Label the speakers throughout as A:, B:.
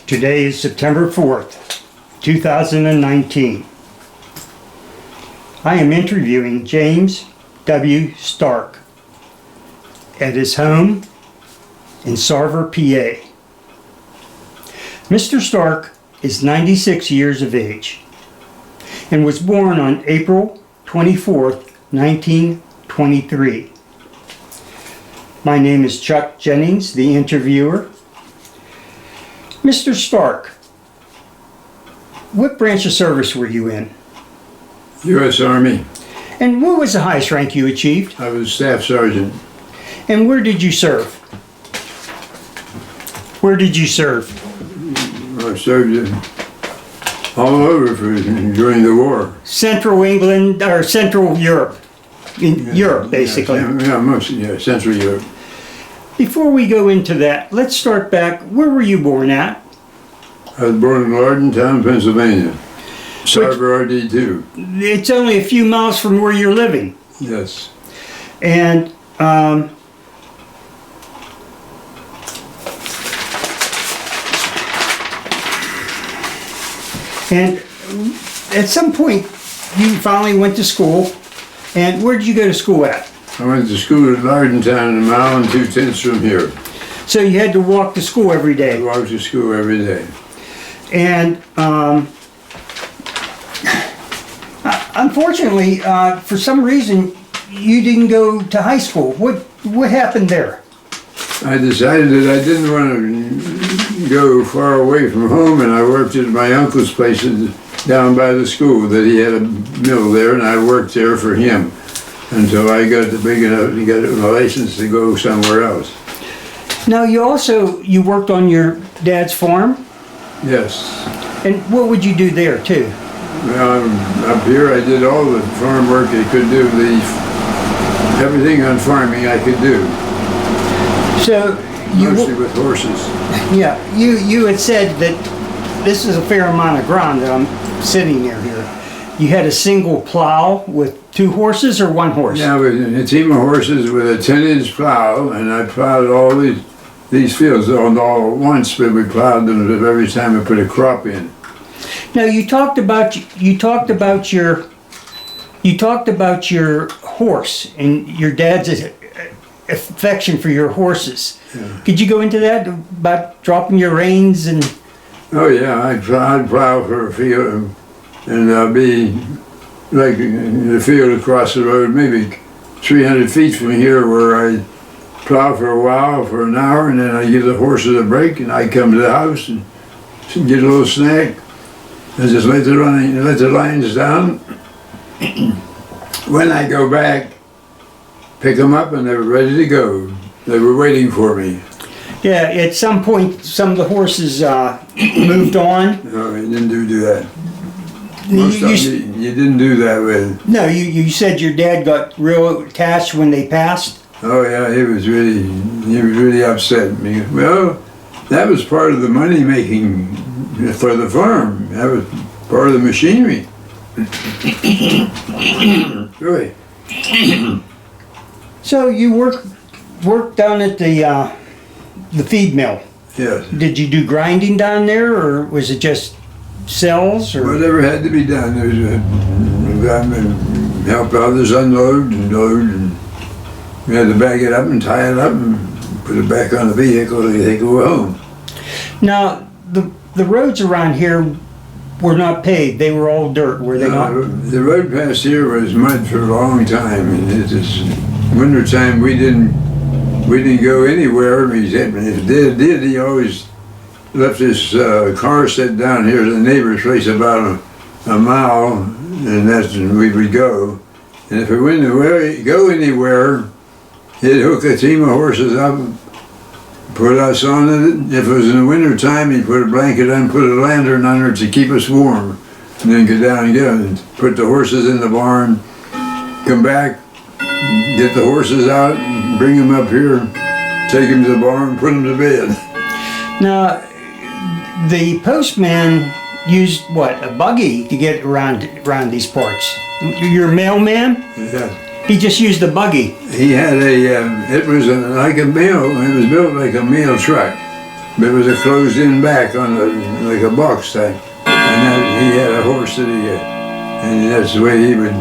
A: Today is September 4th, 2019. I am interviewing James W. Stark at his home in Sarver, PA. Mr. Stark is 96 years of age and was born on April 24th, 1923. My name is Chuck Jennings, the interviewer. Mr. Stark, what branch of service were you in?
B: U.S. Army.
A: And what was the highest rank you achieved?
B: I was staff sergeant.
A: And where did you serve? Where did you serve?
B: I served all over during the war.
A: Central England, or Central Europe. In Europe, basically.
B: Yeah, mostly, Central Europe.
A: Before we go into that, let's start back. Where were you born at?
B: I was born in Lardintown, Pennsylvania. Sarver RD2.
A: It's only a few miles from where you're living.
B: Yes.
A: And at some point, you finally went to school. And where did you go to school at?
B: I went to school at Lardintown, a mile and 2/10 from here.
A: So you had to walk to school every day.
B: I walked to school every day.
A: And unfortunately, for some reason, you didn't go to high school. What happened there?
B: I decided that I didn't want to go far away from home, and I worked at my uncle's place down by the school. That he had a mill there, and I worked there for him until I got big enough to get a license to go somewhere else.
A: Now you worked on your dad's farm?
B: Yes.
A: And what would you do there too?
B: Well, up here I did all the farm work I could do. Everything on farming I could do.
A: So
B: mostly with horses.
A: Yeah, you had said that this is a fair amount of ground that I'm sitting near here. You had a single plow with 2 horses or 1 horse?
B: Yeah, with a team of horses with a 10-inch plow, and I plowed all these fields all at once, but we plowed them every time we put a crop in.
A: Now you talked about your horse and your dad's affection for your horses.
B: Yeah.
A: Could you go into that about dropping your reins and?
B: Oh yeah, I'd plow for a field, and I'd be like in the field across the road, maybe 300 feet from here, where I plow for a while, for an hour, and then I give the horses a break, and I come to the house and get a little snack, and just let the lines down. When I go back, pick them up, and they were ready to go. They were waiting for me.
A: Yeah, at some point, some of the horses moved on.
B: No, you didn't do that. You didn't do that with.
A: No, you said your dad got real attached when they passed.
B: Oh yeah, he was really upset. Well, that was part of the money making for the farm. That was part of the machinery. Really.
A: So you worked down at the feed mill.
B: Yes.
A: Did you do grinding down there, or was it just cells? Or
B: whatever had to be done. Help others unload and load, and we had to bag it up and tie it up and put it back on the vehicle so they could go home.
A: Now the roads around here were not paved; they were all dirt. Were they not?
B: The road past here was mud for a long time, and it is winter time. We didn't go anywhere. If it did, he always left his car set down here at the neighbor's place about a mile, and that's when we would go. And if we went go anywhere, he'd hook a team of horses up, put us on it. If it was in the winter time, he'd put a blanket on, put a lantern under it to keep us warm, and then go down again and put the horses in the barn, come back, get the horses out, and bring them up here, take them to the barn, put them to bed.
A: Now, the postman used what, a buggy to get around these parts? Your mailman?
B: Yeah.
A: He just used a buggy.
B: He had it was like a mail, it was built like a mail truck. There was a closed-in back on like a box type, and then he had a horse that and that's the way he would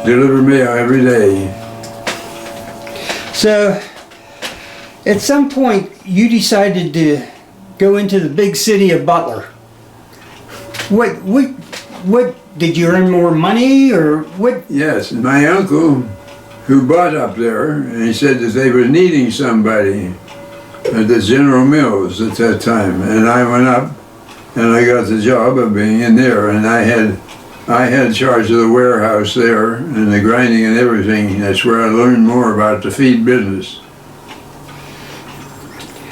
B: deliver mail every day.
A: So, at some point, you decided to go into the big city of Butler. What did you earn more money, or what?
B: Yes, my uncle, who bought up there, and he said that they were needing somebody at the General Mills at that time, and I went up, and I got the job of being in there, and I had charge of the warehouse there and the grinding and everything. That's where I learned more about the feed business.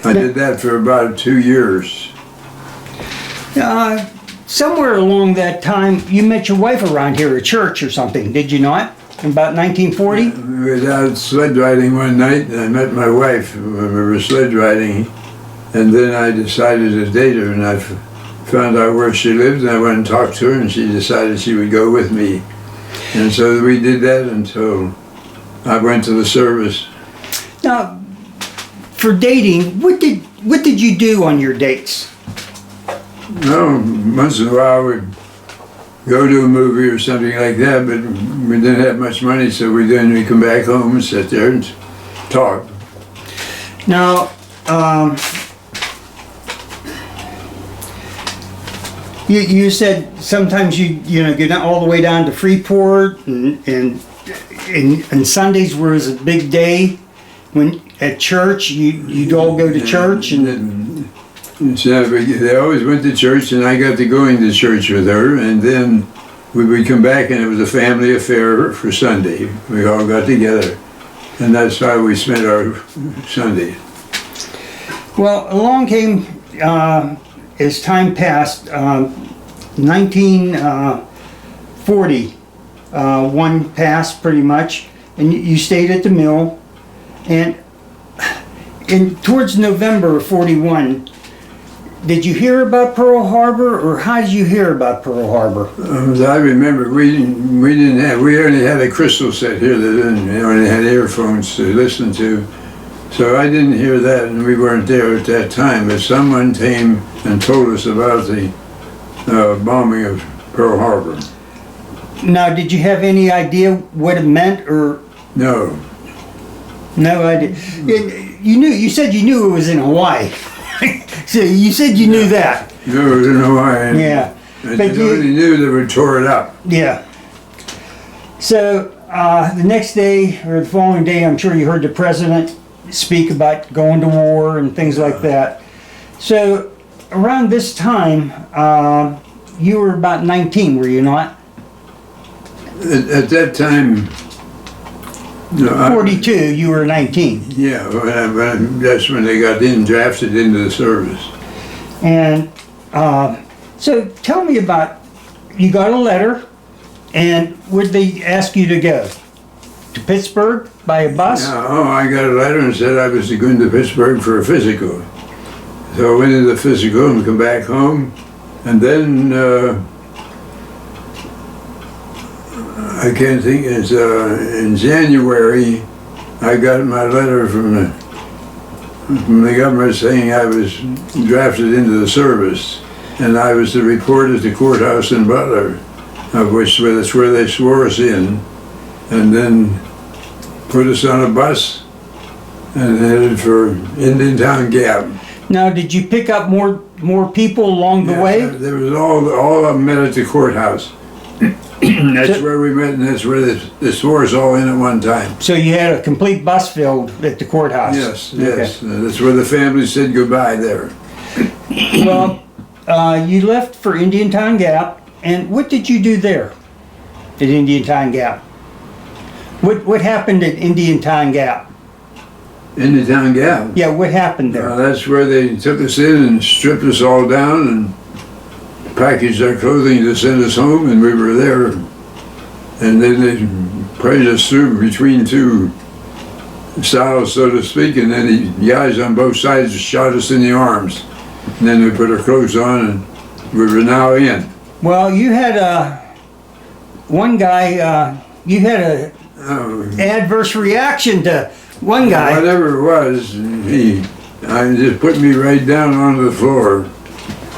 B: I did that for about 2 years.
A: Somewhere along that time, you met your wife around here at church or something, did you not? In about 1940?
B: We was out sled riding one night, and I met my wife when we were sled riding, and then I decided to date her, and I found out where she lived, and I went and talked to her, and she decided she would go with me. And so we did that until I went to the service.
A: Now, for dating, what did you do on your dates?
B: No, once in a while we'd go to a movie or something like that, but we didn't have much money, so we'd come back home and sit there and talk.
A: Now, you said sometimes you go down all the way down to Freeport, and Sundays was a big day when at church you'd all go to church
B: and so they always went to church, and I got to going to church with her, and then we would come back, and it was a family affair for Sunday. We all got together, and that's how we spent our Sunday.
A: Well, along came, as time passed, 1940, one passed pretty much, and you stayed at the mill, and towards November of 41, did you hear about Pearl Harbor, or how did you hear about Pearl Harbor?
B: As I remember, we only had a crystal set here that only had earphones to listen to. So I didn't hear that, and we weren't there at that time, but someone came and told us about the bombing of Pearl Harbor.
A: Now, did you have any idea what it meant, or?
B: No.
A: No idea. You said you knew it was in Hawaii. So you said you knew that.
B: No, it was in Hawaii.
A: Yeah.
B: I only knew they would tore it up.
A: Yeah. So the next day, or the following day, I'm sure you heard the president speak about going to war and things like that. So around this time, you were about 19, were you not?
B: At that time, no,
A: 42, you were 19.
B: Yeah, that's when they got drafted into the service.
A: And so tell me about, you got a letter, and where'd they ask you to go? To Pittsburgh by a bus?
B: Yeah, I got a letter and said I was going to Pittsburgh for a physical. So I went to the physical and come back home, and then I can't think, it's in January I got my letter from the government saying I was drafted into the service, and I was to report at the courthouse in Butler, that's where they swore us in, and then put us on a bus and headed for Indiantown Gap.
A: Now, did you pick up more people along the way?
B: There was all of them met at the courthouse. That's where we met, and that's where they swore us all in at one time.
A: So you had a complete bus filled at the courthouse?
B: Yes,
A: Okay.
B: yes. That's where the family said goodbye there.
A: Well, you left for Indiantown Gap, and what did you do there at Indiantown Gap? What happened at Indiantown Gap?
B: Indiantown Gap?
A: Yeah, what happened there?
B: That's where they took us in and stripped us all down and packaged our clothing to send us home, and we were there. And then they prayed us through between two styles, so to speak, and then the guys on both sides shot us in the arms. And then we put our clothes on, and we were now in.
A: Well, you had one guy, you had a adverse reaction to one guy.
B: Whatever it was, he I just put me right down onto the floor,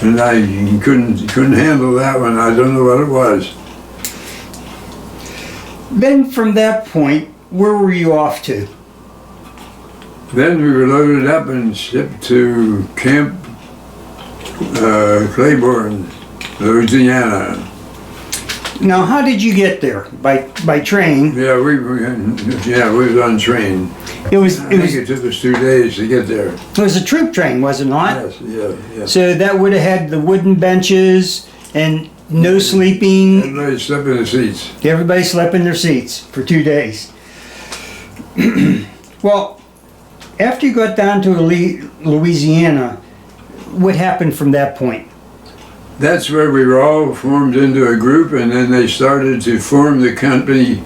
B: and I couldn't handle that one. I don't know what it was.
A: Then from that point, where were you off to?
B: Then we were loaded up and shipped to Camp Claiborne, Louisiana.
A: Now, how did you get there? By train?
B: Yeah, we was on train.
A: It was
B: It took us 2 days to get there.
A: it was a troop train, was it not?
B: Yes, yeah.
A: So that would have had the wooden benches and no sleeping.
B: Everybody slept in the seats.
A: Everybody slept in their seats for 2 days. Well, after you got down to Louisiana, what happened from that point?
B: That's where we were all formed into a group, and then they started to form the company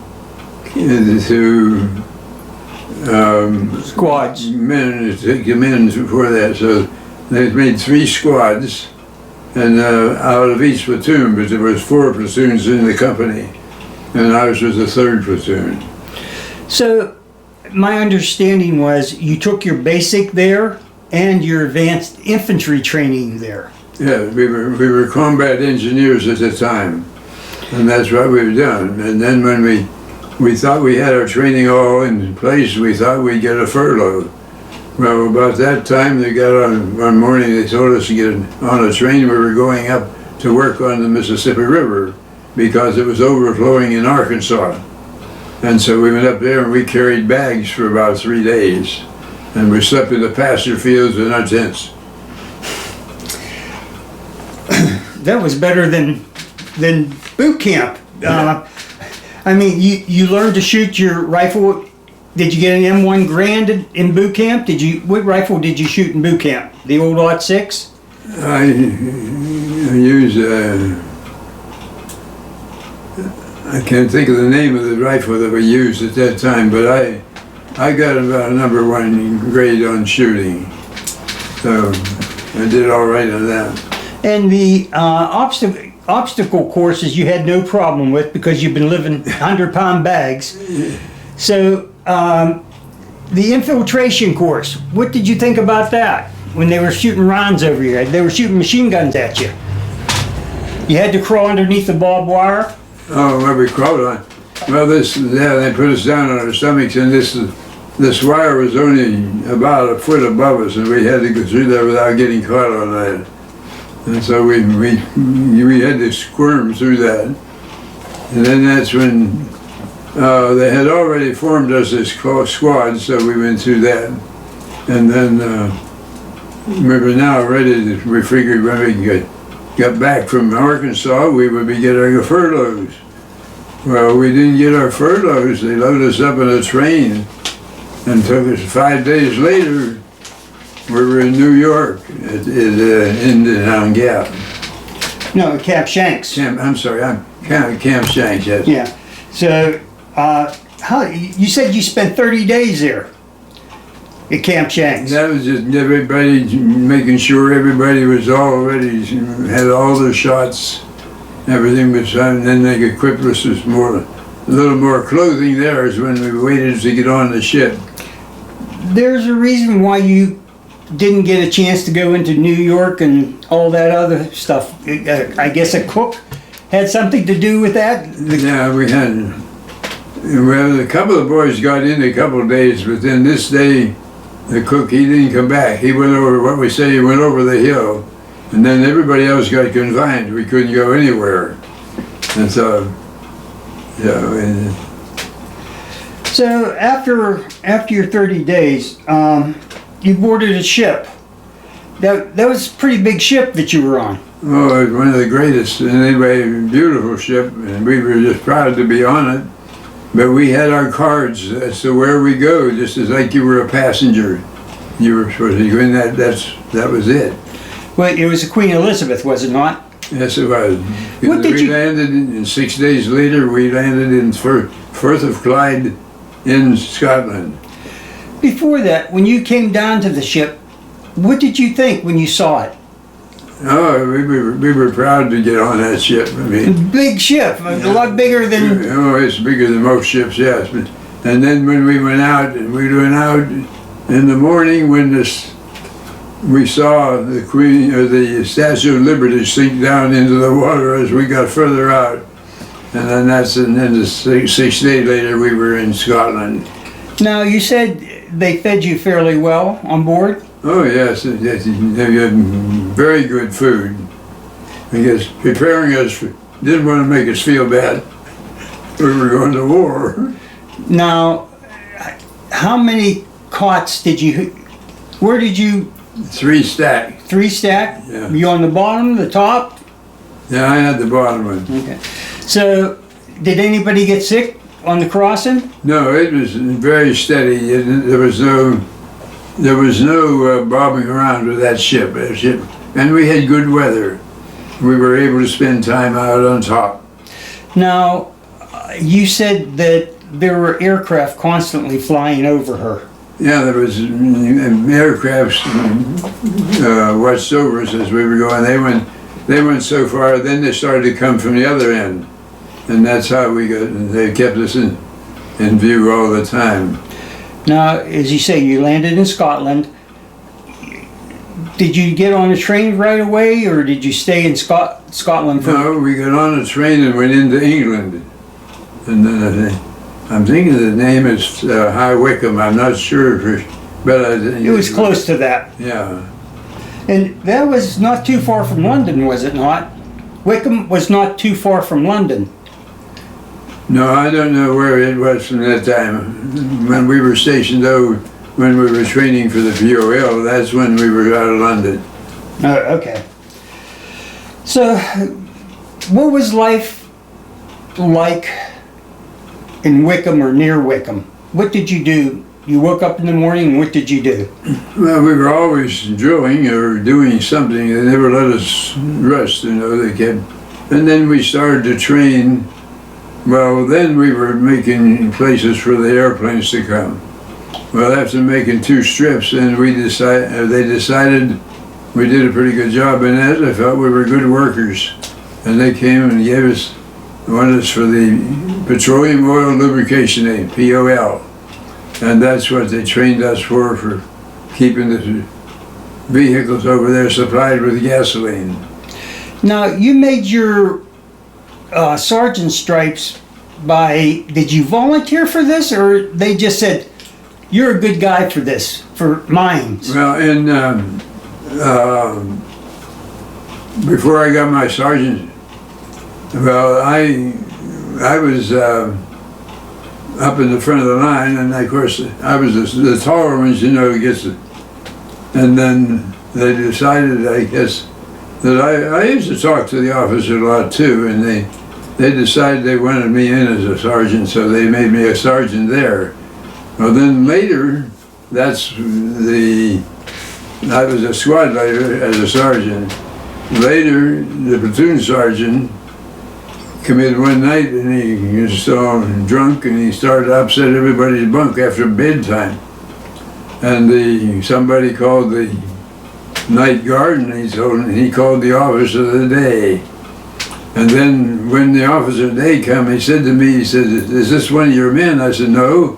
B: into
A: Squads.
B: men to take them in for that. So they made 3 squads, and out of each platoon, but there was 4 platoons in the company, and ours was the 3rd platoon.
A: So my understanding was you took your basic there and your advanced infantry training there.
B: Yeah, we were combat engineers at the time, and that's what we've done. And then when we thought we had our training all in place, we thought we'd get a furlough. Well, about that time, they got on one morning. They told us to get on a train. We were going up to work on the Mississippi River because it was overflowing in Arkansas. And so we went up there and we carried bags for about 3 days, and we slept in the pasture fields in our tents.
A: That was better than boot camp. I mean, you learned to shoot your rifle. Did you get an M1 Grand in boot camp? What rifle did you shoot in boot camp? The old .6?
B: I used I can't think of the name of the rifle that we used at that time, but I got about a #1 grade on shooting, so I did all right on that.
A: And the obstacle courses you had no problem with because you've been living 100-pound bags. So the infiltration course, what did you think about that when they were shooting rounds over you? They were shooting machine guns at you. You had to crawl underneath the barbed wire.
B: Oh, well, we crawled on. Well, they put us down on our stomachs, and this wire was only about a foot above us, and we had to go through there without getting caught on that. And so we had to squirm through that. And then that's when they had already formed us as squads, so we went through that. And then we were now ready we figured when we got back from Arkansas, we would be getting our furloughs. Well, we didn't get our furloughs. They loaded us up in a train and took us 5 days later. We were in New York at Indian Gap.
A: No, Camp Shanks.
B: Camp Shanks, yes.
A: Yeah. So, you said you spent 30 days there at Camp Shanks.
B: That was just everybody, making sure everybody was all ready, had all their shots, everything was done, and then they equipped us with a little more clothing there is when we waited to get on the ship.
A: There's a reason why you didn't get a chance to go into New York and all that other stuff. I guess a cook had something to do with that?
B: Yeah, we had. Well, a couple of boys got in a couple of days, but then this day, the cook, he didn't come back. He went over, he went over the hill, and then everybody else got confined. We couldn't go anywhere. And so, yeah.
A: So after your 30 days, you boarded a ship. That was a pretty big ship that you were on.
B: Oh, it was one of the greatest, and anyway, beautiful ship, and we were just proud to be on it. But we had our cards as to where we go, just as like you were a passenger. You were supposed to go in that was it.
A: Well, it was the Queen Elizabeth, was it not?
B: Yes, it was.
A: What did you
B: landed in 6 days later, we landed in Firth of Clyde in Scotland.
A: Before that, when you came down to the ship, what did you think when you saw it?
B: Oh, we were proud to get on that ship. I mean,
A: big ship, a lot bigger than.
B: Oh, it's bigger than most ships, yes. And then when we went out in the morning when this we saw the Queen, or the Statue of Liberty sink down into the water as we got further out. And then then 6 days later we were in Scotland.
A: Now, you said they fed you fairly well on board?
B: Oh yes, they had very good food. Because preparing us, didn't want to make us feel bad. We were going to war.
A: Now, how many cots did you, where did you?
B: 3 stack.
A: 3 stack?
B: Yeah.
A: Were you on the bottom, the top?
B: Yeah, I had the bottom one.
A: Okay. So, did anybody get sick on the crossing?
B: No, it was very steady. There was no bobbing around with that ship. And we had good weather. We were able to spend time out on top.
A: Now, you said that there were aircraft constantly flying over her.
B: Yeah, there was aircrafts watched over us as we were going. They went so far, then they started to come from the other end. And that's how they kept us in view all the time.
A: Now, as you say, you landed in Scotland. Did you get on a train right away, or did you stay in Scotland for?
B: No, we got on a train and went into England. And I'm thinking the name is High Wycombe. I'm not sure, but
A: It was close to that.
B: Yeah.
A: And that was not too far from London, was it not? Wycombe was not too far from London.
B: No, I don't know where it was from that time. When we were stationed, though, when we were training for the POL, that's when we were out of London.
A: Oh, okay. So, what was life like in Wycombe or near Wycombe? What did you do? You woke up in the morning, and what did you do?
B: Well, we were always drilling or doing something. They never let us rest, they kept. And then we started to train. Well, then we were making places for the airplanes to come. Well, after making 2 strips, and they decided we did a pretty good job in that. I felt we were good workers. And they came and wanted us for the Petroleum Oil Lubrication Aid, POL. And that's what they trained us for keeping the vehicles over there supplied with gasoline.
A: Now, you made your sergeant stripes did you volunteer for this, or they just said, you're a good guy for this, for mines?
B: Well, before I got my sergeant, well, I was up in the front of the line, and of course I was the taller ones, and then they decided, I guess, that I used to talk to the officer a lot too, and they decided they wanted me in as a sergeant, so they made me a sergeant there. Well, then later, I was a squad leader as a sergeant. Later, the platoon sergeant came in one night, and he was so drunk, and he started to upset everybody's bunk after bedtime. And somebody called the night guard, and he called the officer of the day. And then when the officer of the day came, he said to me, he said, "Is this one of your men?" I said, "No."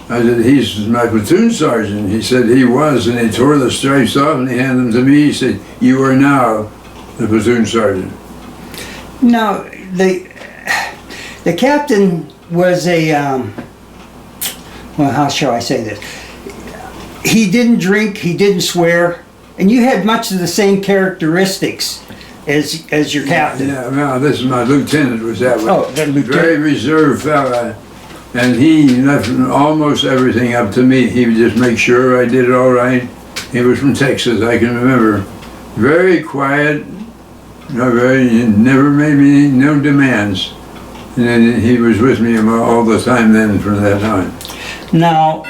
B: I said, "He's my platoon sergeant." He said he was, and he tore the stripes off and he handed them to me. He said, "You are now the platoon sergeant."
A: Now, the captain was well, how shall I say this? He didn't drink, he didn't swear, and you had much of the same characteristics as your captain.
B: Yeah, well, this is my lieutenant, was that way.
A: Oh, the lieutenant.
B: Very reserved fella, and he left almost everything up to me. He would just make sure I did it all right. He was from Texas, I can remember. Very quiet, never made me no demands. And then he was with me all the time then from that time.
A: Now,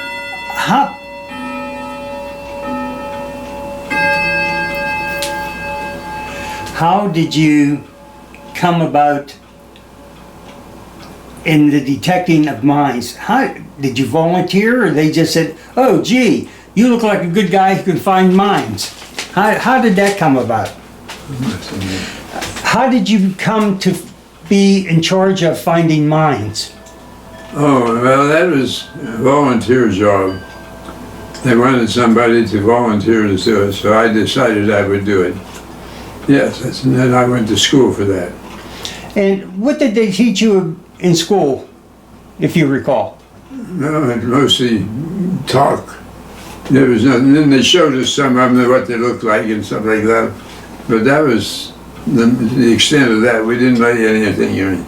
A: how did you come about in the detecting of mines? How did you volunteer, or they just said, "Oh, gee, you look like a good guy who can find mines"? How did that come about? How did you come to be in charge of finding mines?
B: Oh, well, that was a volunteer job. they wanted somebody to volunteer to do it, so I decided I would do it. Yes, and then I went to school for that.
A: And what did they teach you in school, if you recall?
B: No, it mostly talk. There was nothing. Then they showed us some of them, what they looked like and stuff like that. But that was the extent of that. We didn't lay anything in.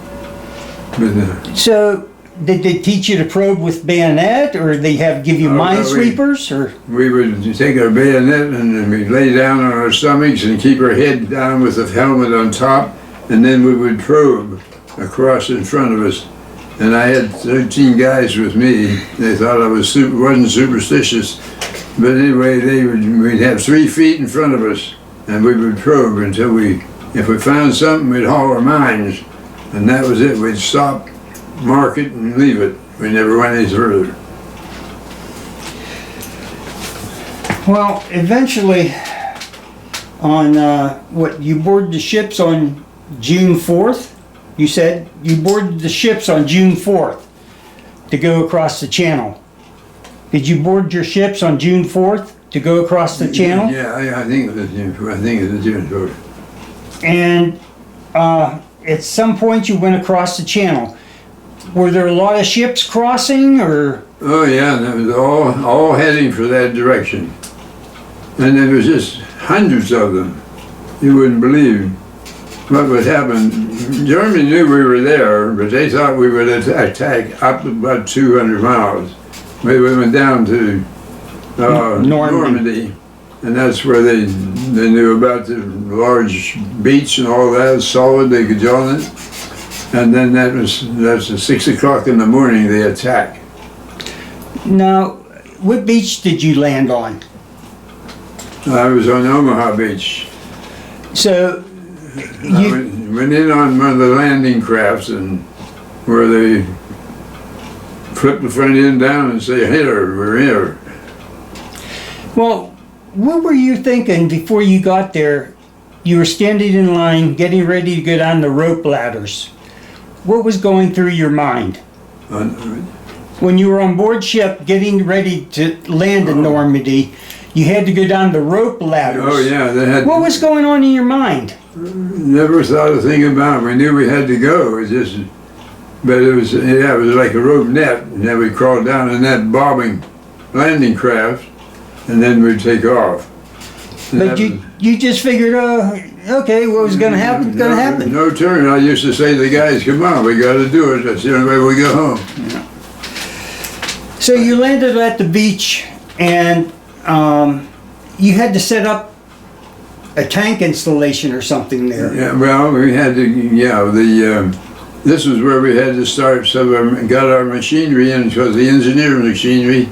B: But,
A: So, did they teach you to probe with bayonet, or they give you minesweepers, or?
B: we would take our bayonet and then we'd lay down on our stomachs and keep our head down with the helmet on top, and then we would probe across in front of us. And I had 13 guys with me. They thought I wasn't superstitious, but anyway, we'd have 3 feet in front of us, and we would probe until if we found something, we'd haul our mines, and that was it. We'd stop, mark it, and leave it. We never went any further.
A: Well, eventually, on you boarded the ships on June 4th? You said you boarded the ships on June 4th to go across the channel. Did you board your ships on June 4th to go across the channel?
B: Yeah, I think it was June 4th.
A: And at some point you went across the channel. Were there a lot of ships crossing, or?
B: Oh yeah, and it was all heading for that direction. And there was just hundreds of them. You wouldn't believe what would happen. Germany knew we were there, but they thought we would attack up about 200 miles. We went down to Normandy, and that's where they knew about the large beach and all that, solid, they could join it. And then that's at 6 o'clock in the morning they attack.
A: Now, what beach did you land on?
B: I was on Omaha Beach.
A: So,
B: I went in on one of the landing crafts, and where they flip the front end down and say, "Here, we're here."
A: well, what were you thinking before you got there? You were standing in line, getting ready to go down the rope ladders. What was going through your mind? When you were on board ship, getting ready to land in Normandy, you had to go down the rope ladders.
B: Oh yeah,
A: What was going on in your mind?
B: Never thought a thing about it. We knew we had to go. But it was like a rope net, and then we crawled down in that bobbing landing craft, and then we'd take off. And
A: But you just figured, okay, what was going to happen is going to happen.
B: No turn. I used to say to the guys, "Come on, we got to do it. That's the only way we go home."
A: So you landed at the beach, and you had to set up a tank installation or something there.
B: Yeah, well, we had to, this was where we had to start, so we got our machinery in, because the engineer machinery,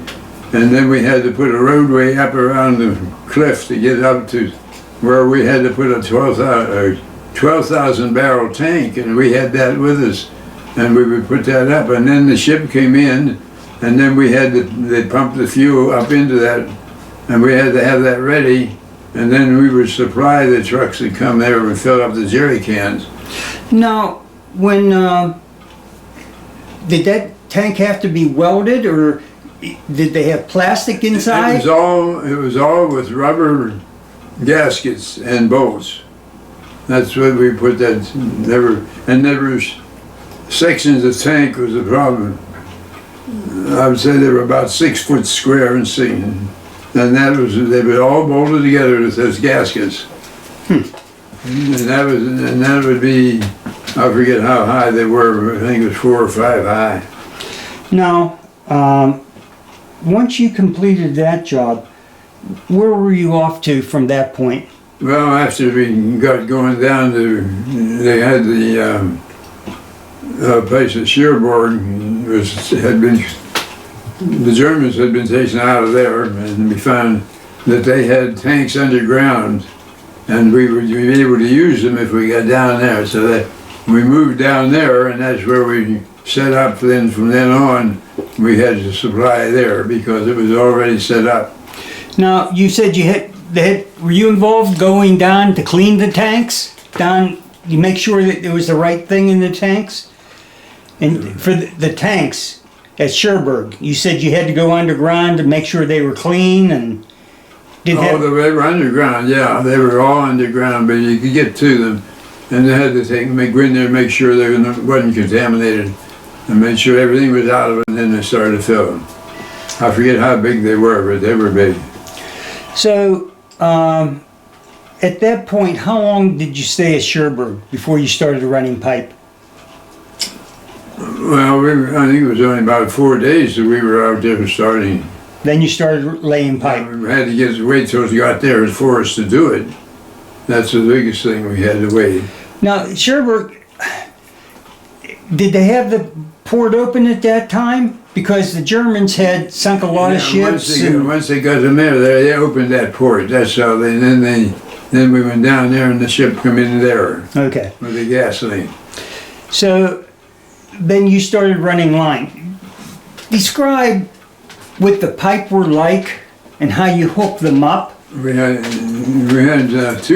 B: and then we had to put a roadway up around the cliff to get up to where we had to put a 12,000 barrel tank, and we had that with us, and we would put that up, and then the ship came in, and then they pumped the fuel up into that, and we had to have that ready. And then we would supply the trucks that come there and fill up the jerry cans.
A: Now, when did that tank have to be welded, or did they have plastic inside?
B: It was all with rubber gaskets and bolts. That's what we put that. Sections of tank was a problem. I would say they were about 6 foot square and sinking. And they were all bolted together with those gaskets. And that would be, I forget how high they were, I think it was 4 or 5 high.
A: Now, once you completed that job, where were you off to from that point?
B: Well, after we got going down they had the place at Cherbourg the Germans had been taken out of there, and we found that they had tanks underground, and we would be able to use them if we got down there. So that we moved down there, and that's where we set up. Then from then on, we had to supply there because it was already set up.
A: Now, you said were you involved going down to clean the tanks? You make sure that there was the right thing in the tanks? And for the tanks, at Cherbourg? You said you had to go underground to make sure they were clean and didn't
B: Oh,
A: have...
B: they were underground, yeah. They were all underground, but you could get to them. And they had to go in there and make sure they wasn't contaminated and make sure everything was out of it, and then they started to fill them. I forget how big they were, but they were big.
A: So, at that point, how long did you stay at Cherbourg before you started running pipe?
B: Well, I think it was only about 4 days that we were out there starting.
A: Then you started laying pipe.
B: We had to wait till we got there for us to do it. That's the biggest thing, we had to wait.
A: Now, Cherbourg, did they have the port open at that time? Because the Germans had sunk a lot of ships.
B: Once they got them there, they opened that port. That's how then we went down there and the ship come in there.
A: Okay.
B: With the gasoline.
A: So then you started running line. Describe what the pipe were like and how you hooked them up.
B: We had 2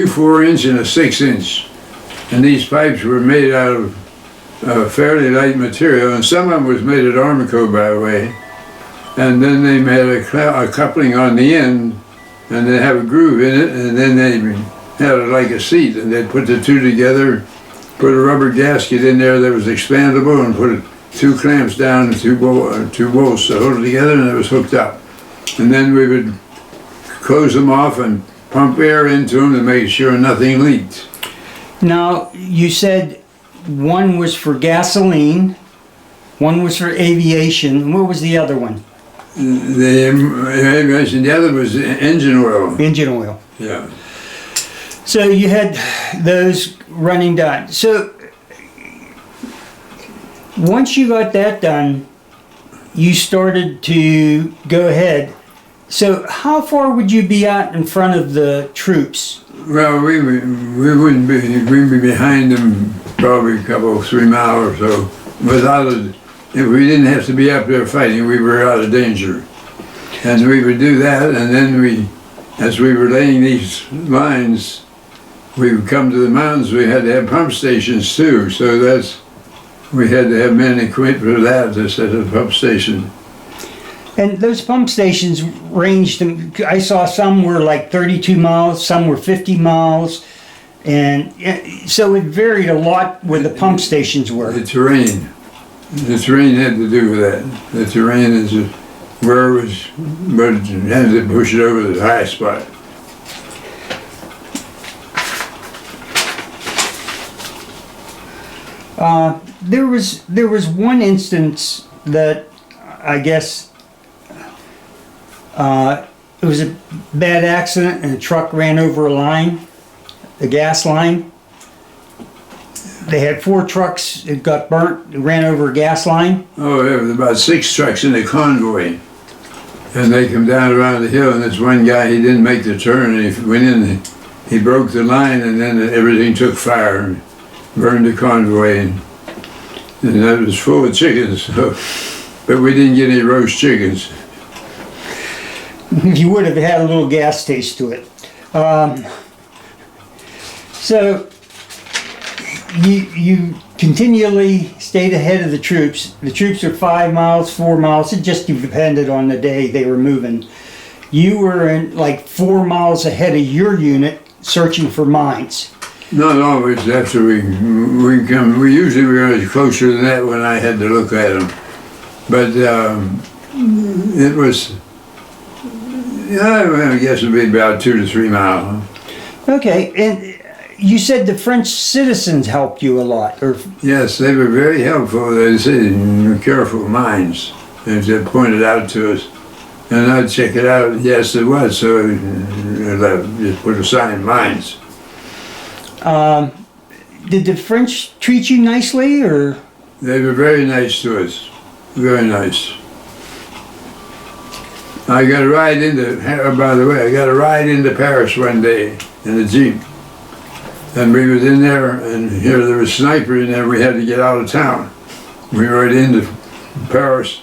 B: 4-inch and a 6-inch. And these pipes were made out of fairly light material, and some of them was made at Armico, by the way. And then they made a coupling on the end, and they have a groove in it, and then they had it like a seat, and they'd put the two together, put a rubber gasket in there that was expandable, and put 2 clamps down and 2 bolts to hold it together, and it was hooked up. And then we would close them off and pump air into them to make sure nothing leaked.
A: Now, you said one was for gasoline, one was for aviation. What was the other one?
B: The other was engine oil.
A: Engine oil.
B: Yeah.
A: So you had those running down. So once you got that done, you started to go ahead. So how far would you be out in front of the troops?
B: Well, we'd be behind them probably a couple, 3 miles or so. If we didn't have to be up there fighting, we were out of danger. And we would do that, and then as we were laying these lines, we would come to the mountains, we had to have pump stations too, so we had to have men equipped for that to set a pump station.
A: And those pump stations ranged, I saw some were like 32 miles, some were 50 miles, and so it varied a lot where the pump stations were.
B: The terrain had to do with that. The terrain is where it was, but you had to push it over the high spot.
A: There was one instance that I guess it was a bad accident and a truck ran over a line, the gas line. They had 4 trucks, it got burnt, it ran over a gas line.
B: Oh, there was about 6 trucks in a convoy. And they come down around the hill, and this one guy, he didn't make the turn, and he went in, he broke the line, and then everything took fire and burned the convoy. And that was full of chickens, so, but we didn't get any roast chickens.
A: You would have had a little gas taste to it. So you continually stayed ahead of the troops. The troops are 5 miles, 4 miles. It just depended on the day they were moving. You were in like 4 miles ahead of your unit searching for mines.
B: Not always. After we usually were closer than that when I had to look at them. But it was, I guess it'd be about 2 to 3 miles.
A: Okay, and you said the French citizens helped you a lot, or?
B: Yes, they were very helpful. They said, careful mines, as they pointed out to us. And I'd check it out. Yes, it was. So just put a sign, mines.
A: Did the French treat you nicely, or?
B: They were very nice to us. Very nice. I got a ride by the way, I got a ride into Paris one day in a Jeep. And we was in there, and here there was a sniper in there, we had to get out of town. We rode into Paris,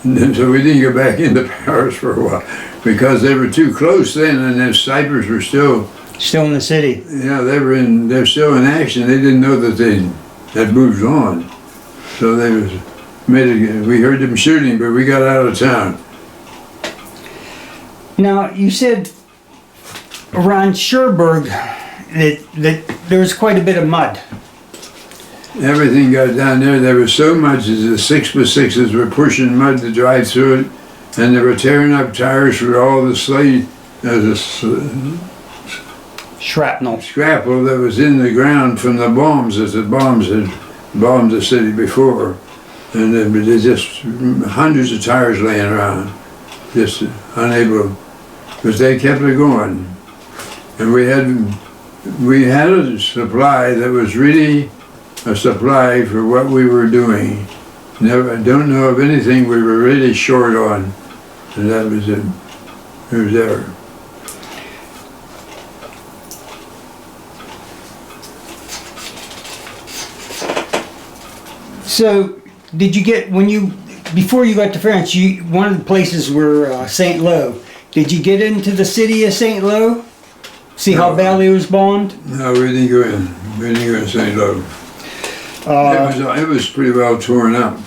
B: and so we didn't go back into Paris for a while, because they were too close then, and the snipers were still
A: in the city.
B: Yeah, they're still in action. They didn't know that they had moved on. So we heard them shooting, but we got out of town.
A: Now, you said around Cherbourg that there was quite a bit of mud.
B: Everything got down there. There was so much as the 6x6s were pushing mud to drive through it, and they were tearing up tires for all the
A: Shrapnel.
B: scrapple that was in the ground from the bombs, as the bombs had bombed the city before. And then there's just hundreds of tires laying around, just unable, but they kept it going. And we had a supply that was really a supply for what we were doing. I don't know of anything we were really short on, and that was it. It was there.
A: So, did you get, before you got to France, one of the places were St. Lo. Did you get into the city of St. Lo? See how badly it was bombed?
B: No, we didn't go in. We didn't go in St. Lo. It was pretty well torn up.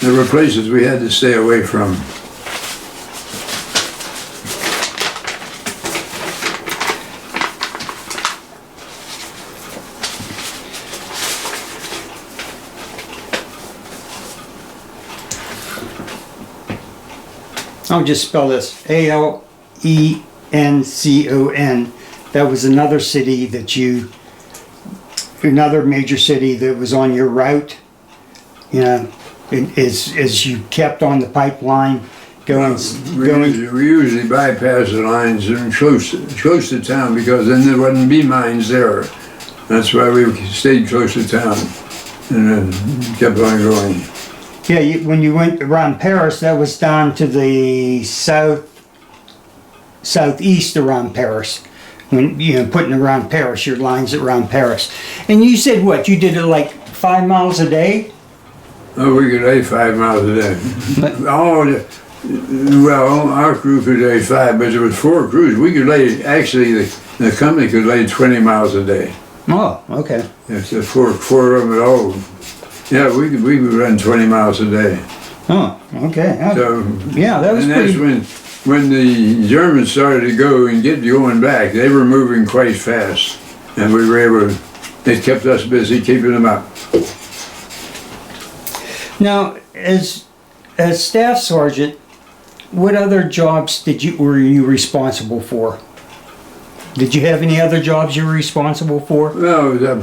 B: There were places we had to stay away from.
A: I'll just spell this, Alencon. That was another city another major city that was on your route. You know, as you kept on the pipeline going.
B: We usually bypass the lines and close to town, because then there wouldn't be mines there. That's why we stayed close to town and then kept on going.
A: Yeah, when you went around Paris, that was down to the southeast around Paris. When putting around Paris, your lines around Paris. And you said what? You did it like 5 miles a day?
B: Oh, we could lay 5 miles a day. Well, our crew could lay 5, but there was 4 crews. We could lay, actually, the company could lay 20 miles a day.
A: Oh, okay.
B: Yes, the four of them at all. Yeah, we could run 20 miles a day.
A: Oh, okay.
B: So,
A: yeah, that was
B: and
A: pretty.
B: that's when the Germans started to go and get going back. They were moving quite fast, and we were able to. It kept us busy keeping them up.
A: Now, as staff sergeant, what other jobs were you responsible for? Did you have any other jobs you were responsible for?
B: Well, it was up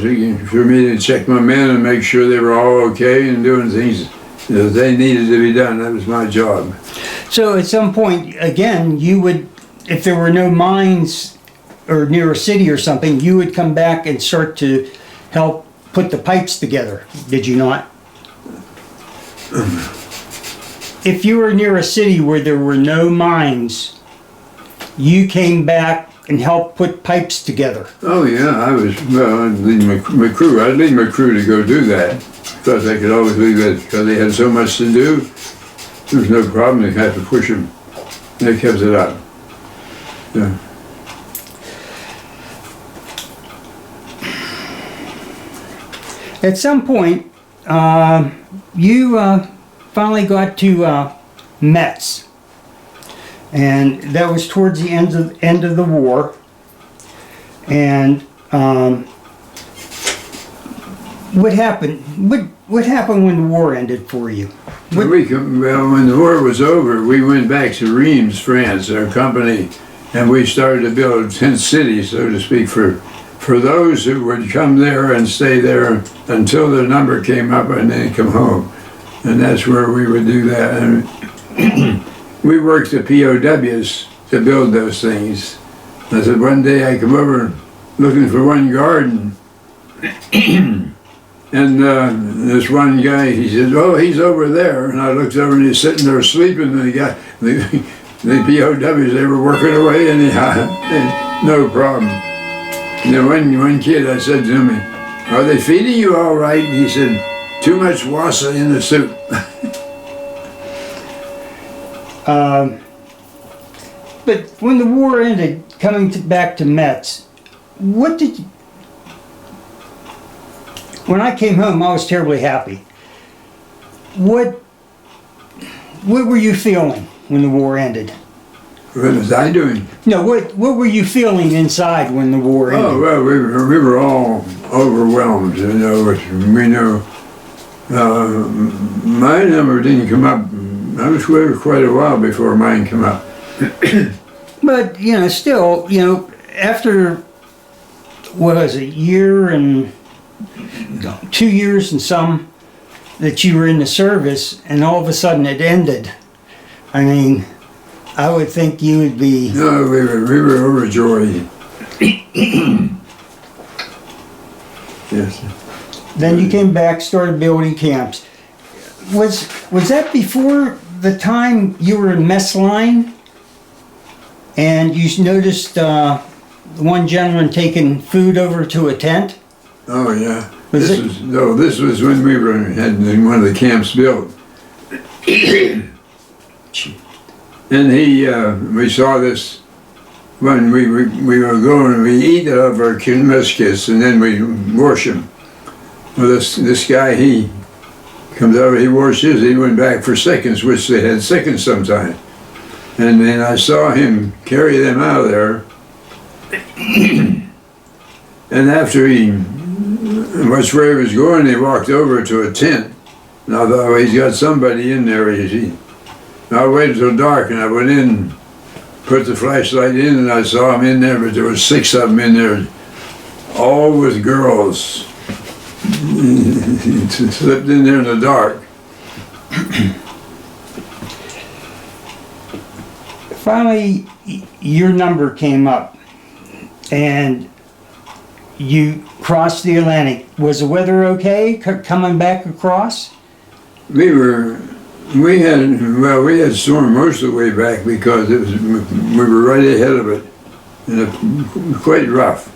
B: for me to check my men and make sure they were all okay and doing things that they needed to be done. That was my job.
A: So at some point, again, you would, if there were no mines or near a city or something, you would come back and start to help put the pipes together, did you not? If you were near a city where there were no mines, you came back and helped put pipes together.
B: Oh yeah, I'd lead my crew. I'd lead my crew to go do that. Because I could always leave it, because they had so much to do. There was no problem, they had to push them. They kept it up. Yeah.
A: At some point, you finally got to Metz. And that was towards the end of the war. And what happened? What happened when the war ended for you?
B: When the war was over, we went back to Reims, France, our company, and we started to build tent cities, so to speak, for those who would come there and stay there until their number came up and then come home. And that's where we would do that. And we worked the POWs to build those things. I said, one day I come over looking for one garden, and this one guy, he said, oh, he's over there. And I looked over and he's sitting there sleeping, and the POWs, they were working away anyhow, no problem. And then one kid, I said to him, are they feeding you all right? And he said, too much wassa in the soup.
A: But when the war ended, coming back to Metz, what did when I came home, I was terribly happy. What were you feeling when the war ended?
B: What was I doing?
A: No, what were you feeling inside when the war ended?
B: Oh, well, we were all overwhelmed, you know. We know my number didn't come up. I was there quite a while before mine came up.
A: But, you know, still, you know, after, what was it, year and 2 years and some that you were in the service, and all of a sudden it ended. I mean, I would think you would be...
B: No, we were overjoyed. Yes.
A: Then you came back, started building camps. Was that before the time you were in mess line? And you noticed one gentleman taking food over to a tent?
B: Oh yeah.
A: Was
B: this was when we had one of the camps built. And we saw this when we were going. We eat out of our mess kits and then we wash them. Well, this guy, he comes over, he washed his. He went back for seconds, which they had seconds sometimes. And then I saw him carry them out of there. And after he watched where he was going, he walked over to a tent. And I thought, well, he's got somebody in there. I waited till dark, and I went in, put the flashlight in, and I saw him in there, but there were 6 of them in there, all with girls. He slipped in there in the dark.
A: Finally, your number came up, and you crossed the Atlantic. Was the weather okay coming back across?
B: We had storm most of the way back because we were right ahead of it, and it was quite rough.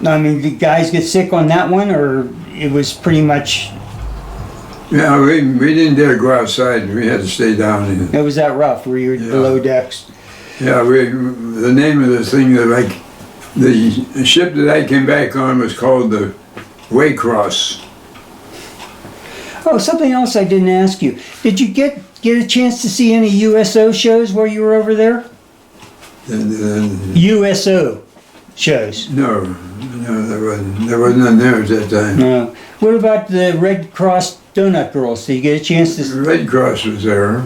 A: I mean, did guys get sick on that one, or it was pretty much...
B: Yeah, we didn't dare go outside. We had to stay down.
A: It was that rough, where you were below decks?
B: Yeah, the name of the thing that the ship that I came back on was called the Waycross.
A: Oh, something else I didn't ask you. Did you get a chance to see any USO shows while you were over there? USO shows?
B: No, there wasn't none there at that time.
A: No. What about the Red Cross Donut Girls? Did you get a chance to...
B: The Red Cross was there,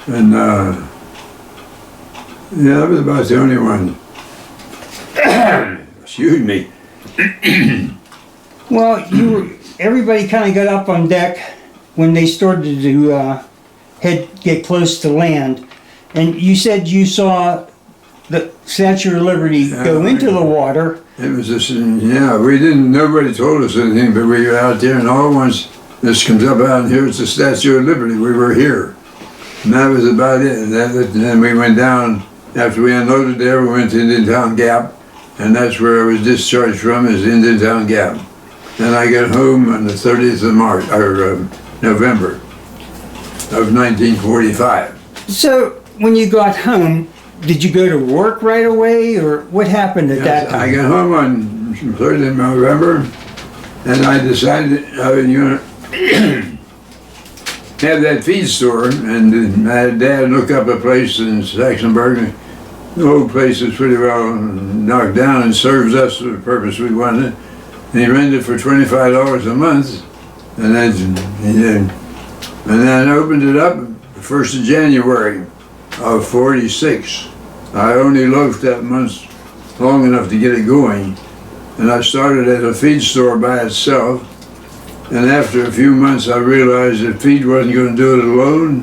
B: and yeah, that was about the only one. Excuse me.
A: Well, everybody kind of got up on deck when they started to get close to land, and you said you saw the Statue of Liberty go into the water.
B: It was just, yeah, nobody told us anything, but we were out there, and all at once this comes up out, and here's the Statue of Liberty. We were here, and that was about it. And then we went down, after we unloaded there, we went to Indiantown Gap, and that's where I was discharged from, is Indiantown Gap. Then I got home on the 30th of November of 1945.
A: So, when you got home, did you go to work right away, or what happened at that time?
B: I got home on 30th of November, and I decided I was going to have that feed store, and I had Dad look up a place in Saxonburg. The old place was pretty well knocked down and serves us for the purpose we wanted. And he rented it for $25 a month, and then I opened it up 1st of January of 46. I only loafed that month long enough to get it going, and I started at a feed store by itself, and after a few months I realized that feed wasn't going to do it alone.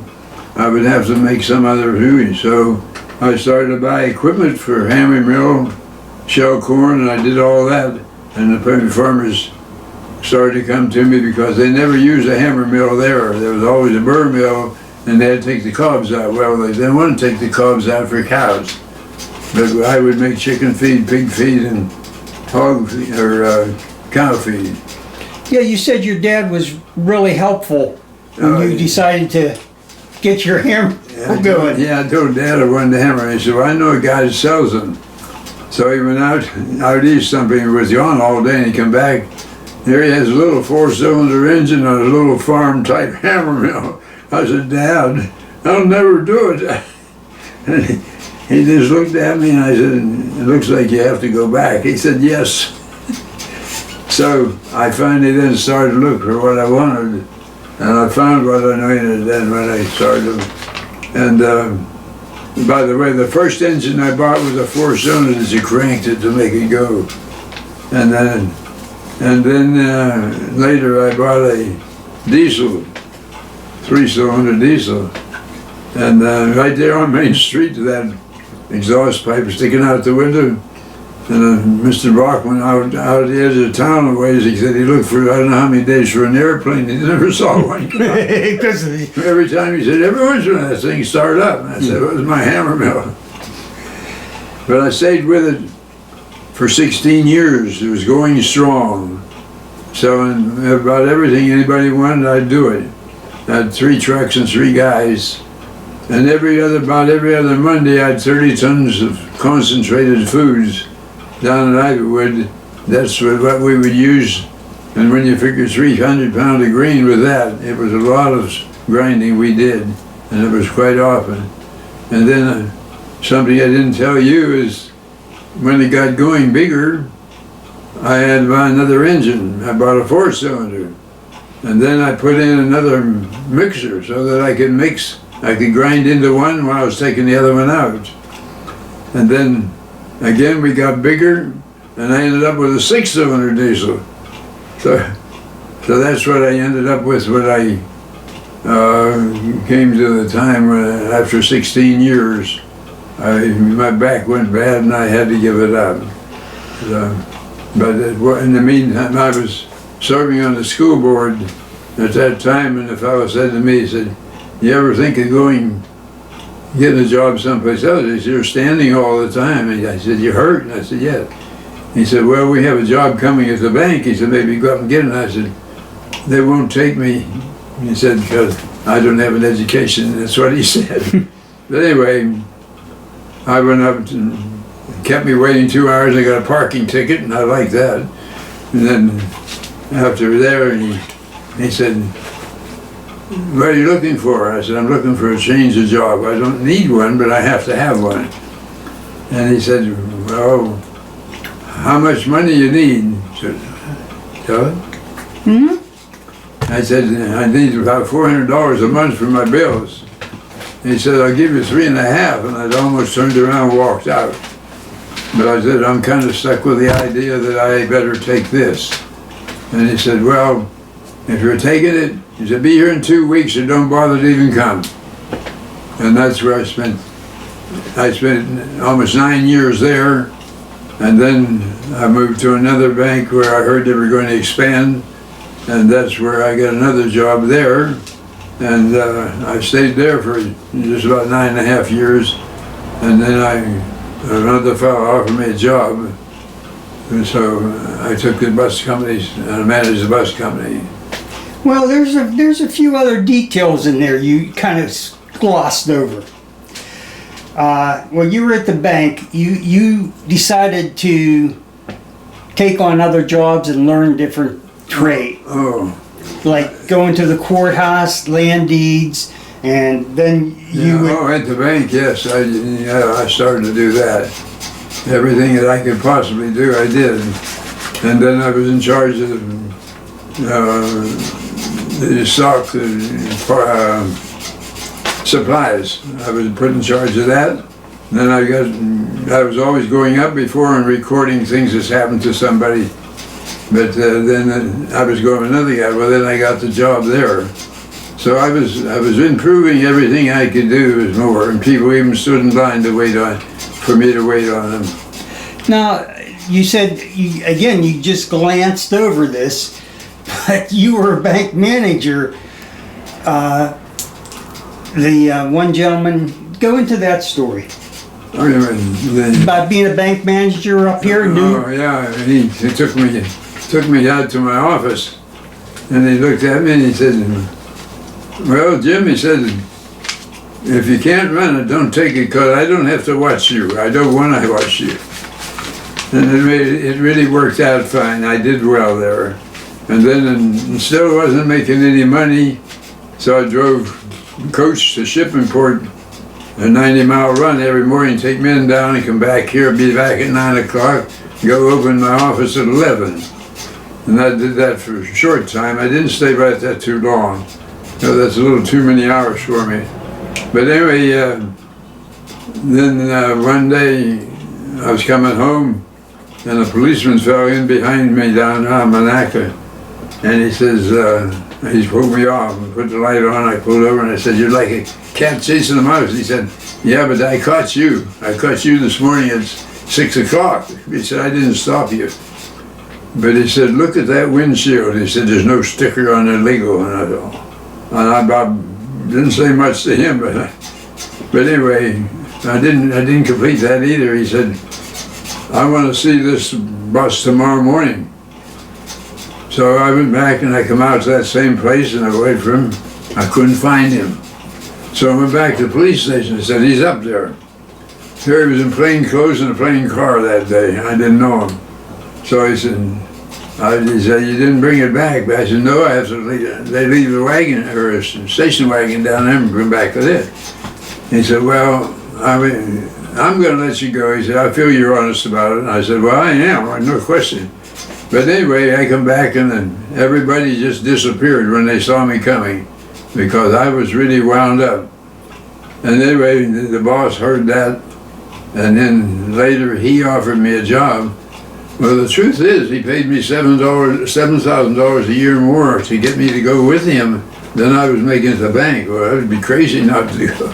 B: I would have to make some other food, so I started to buy equipment for hammer mill, shell corn, and I did all that, and the farmers started to come to me because they never used a hammer mill there. There was always a burr mill, and they had to take the cobs out. Well, they didn't want to take the cobs out for cows, but I would make chicken feed, pig feed, and hog feed, or cow feed.
A: Yeah, you said your dad was really helpful when you decided to get your hammer going.
B: Yeah, I told Dad I wanted the hammer. He said, well, I know a guy that sells them. So he went out east something, he was gone all day, and he come back. There he has a little 4-cylinder engine on a little farm type hammer mill. I said, Dad, I'll never do it. And he just looked at me and I said, it looks like you have to go back. He said, yes. So I finally then started to look for what I wanted, and I found what I needed then when I started. And by the way, the first engine I bought was a 4-cylinder that you cranked it to make it go. And then later I bought a diesel, 3-cylinder diesel. And right there on Main Street, that exhaust pipe sticking out the window. And Mr. Brockman out at the edge of town a ways, he said he looked for I don't know how many days for an airplane. He never saw one come. Every time he said, every once in a while that thing started up. And I said, it was my hammer mill. But I stayed with it for 16 years. It was going strong. So about everything anybody wanted, I'd do it. I had 3 trucks and 3 guys. And about every other Monday, I had 30 tons of concentrated foods down at Ivywood. That's what we would use. And when you figure 300 pounds of grain with that, it was a lot of grinding we did. And it was quite often. And then something I didn't tell you is when it got going bigger, I had to buy another engine. I bought a 4-cylinder. And then I put in another mixer so that I could grind into one while I was taking the other one out. And then again we got bigger, and I ended up with a 6-cylinder diesel. So that's what I ended up with when I came to the time when after 16 years, my back went bad and I had to give it up. But in the meantime, I was serving on the school board at that time, and the fellow said to me, he said, you ever think of getting a job someplace else? He said, you're standing all the time. And I said, you hurt? And I said, yeah. He said, well, we have a job coming at the bank. He said, maybe go up and get it. And I said, they won't take me. He said, because I don't have an education. That's what he said. But anyway, I went up and kept me waiting 2 hours. I got a parking ticket, and I liked that. And then after there, he said, what are you looking for? I said, I'm looking for a change of job. I don't need one, but I have to have one. And he said, well, how much money you need? I said, tell it. Mm-hmm. I said, I need about $400 a month for my bills. And he said, I'll give you 3.5. And I almost turned around and walked out. But I said, I'm kind of stuck with the idea that I better take this. And he said, well, if you're taking it, he said, be here in 2 weeks or don't bother to even come. And that's where I spent almost 9 years there. And then I moved to another bank where I heard they were going to expand. And that's where I got another job there. And I stayed there for just about 9.5 years. And then another fellow offered me a job. And so I took the bus companies and I managed the bus company.
A: Well, there's a few other details in there you kind of glossed over. When you were at the bank, you decided to take on other jobs and learn different trade.
B: Oh.
A: Like going to the courthouse, land deeds, and then you would...
B: Oh, at the bank, yes. I started to do that. Everything that I could possibly do, I did. And then I was in charge of the stock supplies. I was put in charge of that. And then I was always going up before and recording things that's happened to somebody. But then I was going with another guy. Well, then I got the job there. So I was improving everything I could do as more, and people even stood in line to wait for me to wait on them.
A: Now, you said you just glanced over this, but you were a bank manager. The one gentleman, go into that story. About being a bank manager up here.
B: Oh yeah, he took me out to my office, and he looked at me and he said, well, Jim, he said, if you can't run it, don't take it, because I don't have to watch you. I don't want to watch you. And it really worked out fine. I did well there. And then and still wasn't making any money, so I drove coach to Shippingport, a 90-mile run every morning, take men down and come back here, be back at 9 o'clock, go open my office at 11. And I did that for a short time. I didn't stay right there too long. No, that's a little too many hours for me. But anyway, then one day I was coming home and a policeman fell in behind me down on Monaca. And he says, he pulled me off and put the light on. I pulled over and I said, "You're like a cat chasing a mouse." He said, "Yeah, but I caught you. I caught you this morning at 6 o'clock. He said, "I didn't stop you." But he said, "Look at that windshield." He said, "There's no sticker on illegal." And I didn't say much to him, but anyway, I didn't complete that either. He said, "I want to see this bus tomorrow morning." So I went back and I come out to that same place and I waited for him. I couldn't find him. So I went back to the police station and said, "He's up there." Here he was in plain clothes and a plain car that day. I didn't know him. So he said, "You didn't bring it back." But I said, "No, I have to leave. They leave the wagon or a station wagon down there and bring back with it." He said, "Well, I'm going to let you go." He said, "I feel you're honest about it." And I said, "Well, I am, no question." But anyway, I come back and then everybody just disappeared when they saw me coming because I was really wound up. And anyway, the boss heard that, and then later he offered me a job. Well, the truth is, he paid me $7,000 a year more to get me to go with him than I was making at the bank. Well, I would be crazy not to go.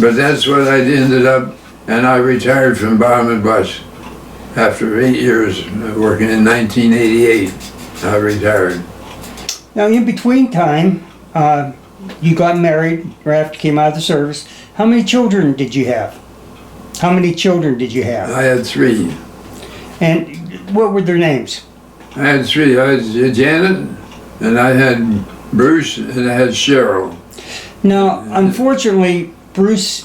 B: But that's what I ended up, and I retired from Bomb and Bus. After 8 years working in 1988, I retired.
A: Now, in between time, you got married right after you came out of the service. How many children did you have? How many children did you have?
B: I had 3.
A: And what were their names?
B: I had 3. I had Janet, and I had Bruce, and I had Cheryl.
A: Now, unfortunately, Bruce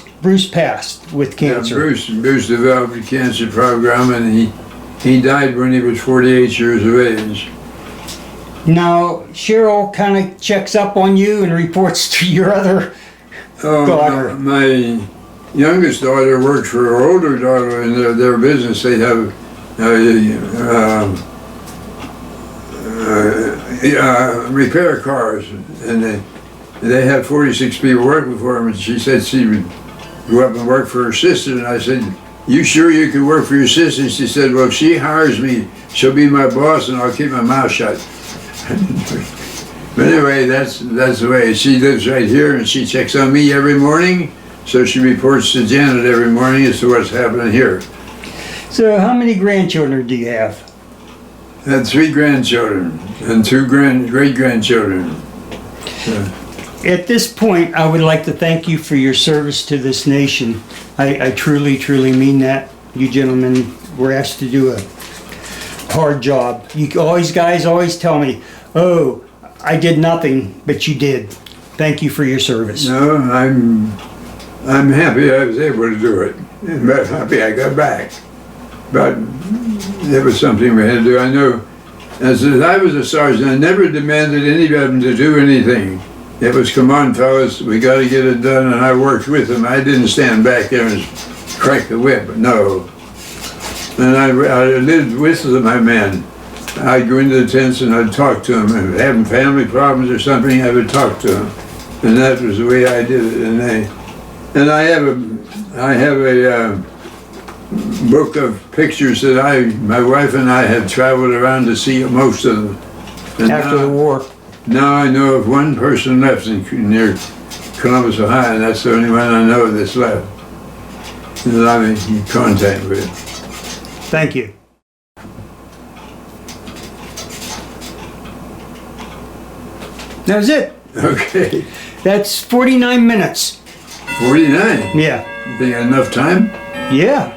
A: passed with cancer.
B: Yeah, Bruce developed a cancer program, and he died when he was 48 years of age.
A: Now, Cheryl kind of checks up on you and reports to your other daughter.
B: No, my youngest daughter worked for her older daughter in their business. They have repair cars, and they had 46 people working for them, and she said she would go up and work for her sister, and I said, "You sure you can work for your sister?" She said, "Well, if she hires me, she'll be my boss and I'll keep my mouth shut." But anyway, that's the way. She lives right here and she checks on me every morning, so she reports to Janet every morning as to what's happening here.
A: So how many grandchildren do you have?
B: I had 3 grandchildren and 2 great-grandchildren.
A: At this point, I would like to thank you for your service to this nation. I truly, truly mean that. You gentlemen were asked to do a hard job. You guys always tell me, "Oh, I did nothing," but you did. Thank you for your service.
B: No, I'm happy I was able to do it. I'm happy I got back. But it was something we had to do. I know, as I was a sergeant, I never demanded any of them to do anything. It was, "Come on, fellas, we got to get it done," and I worked with them. I didn't stand back there and crank the whip, no. And I lived with my men. I'd go into the tents and I'd talk to them. If having family problems or something, I would talk to them. And that was the way I did it. And I have a book of pictures that my wife and I have traveled around to see most of them. And
A: After the war.
B: Now I know of one person left near Columbus, Ohio, and that's the only one I know that's left that I'm in contact with.
A: Thank you. That was it.
B: Okay.
A: That's 49 minutes.
B: 49?
A: Yeah.
B: Think enough time?
A: Yeah.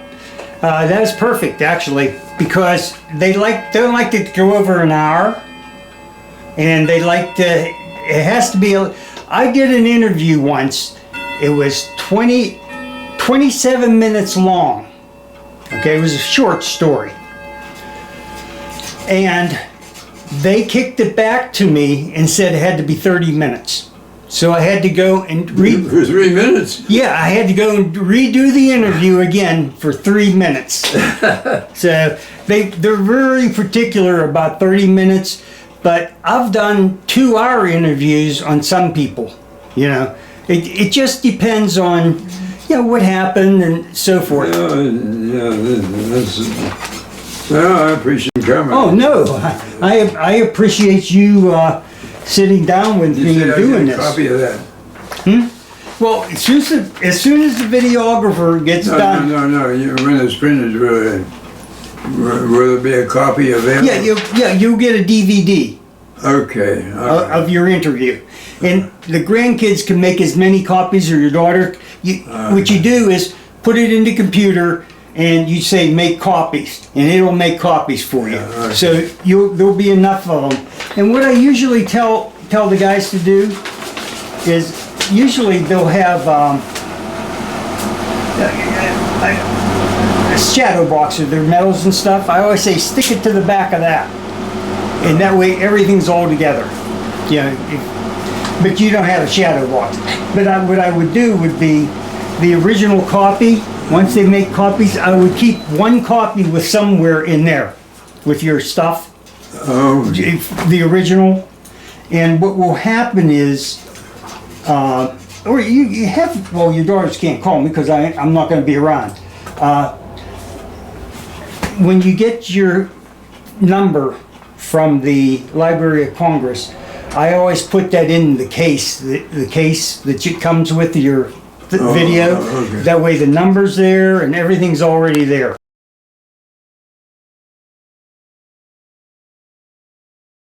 A: That's perfect, actually, because they don't like to go over an hour. And they like to, it has to be, I did an interview once, it was 27 minutes long. Okay, it was a short story. And they kicked it back to me and said it had to be 30 minutes. So I had to go and
B: For 3 minutes?
A: yeah, I had to go and redo the interview again for 3 minutes. So they're very particular about 30 minutes, but I've done 2-hour interviews on some people, you know. It just depends on, you know, what happened and so forth.
B: Well, I appreciate you coming.
A: Oh, no, I appreciate you sitting down with
B: You
A: me
B: say
A: and
B: I
A: doing
B: get a
A: this.
B: copy of that?
A: Well, as soon as the videographer gets done.
B: No. When it's printed, will there be a copy available?
A: You'll get a DVD
B: Okay. all right.
A: of your interview. And the grandkids can make as many copies, or your daughter. What you do is put it in the computer and you say make copies, and it'll make copies for you.
B: okay.
A: So there'll be enough of them. And what I usually tell the guys to do is usually they'll have a shadow box of their medals and stuff. I always say stick it to the back of that, and that way everything's all together. But you don't have a shadow box. But what I would do would be the original copy. Once they make copies, I would keep one copy with somewhere in there with your stuff,
B: Oh,
A: the original. And what will happen is, or you have, well, your daughters can't call me because I'm not going to be around. When you get your number from the Library of Congress, I always put that in the case that it comes with your video.
B: okay.
A: That way the number's there and everything's already there.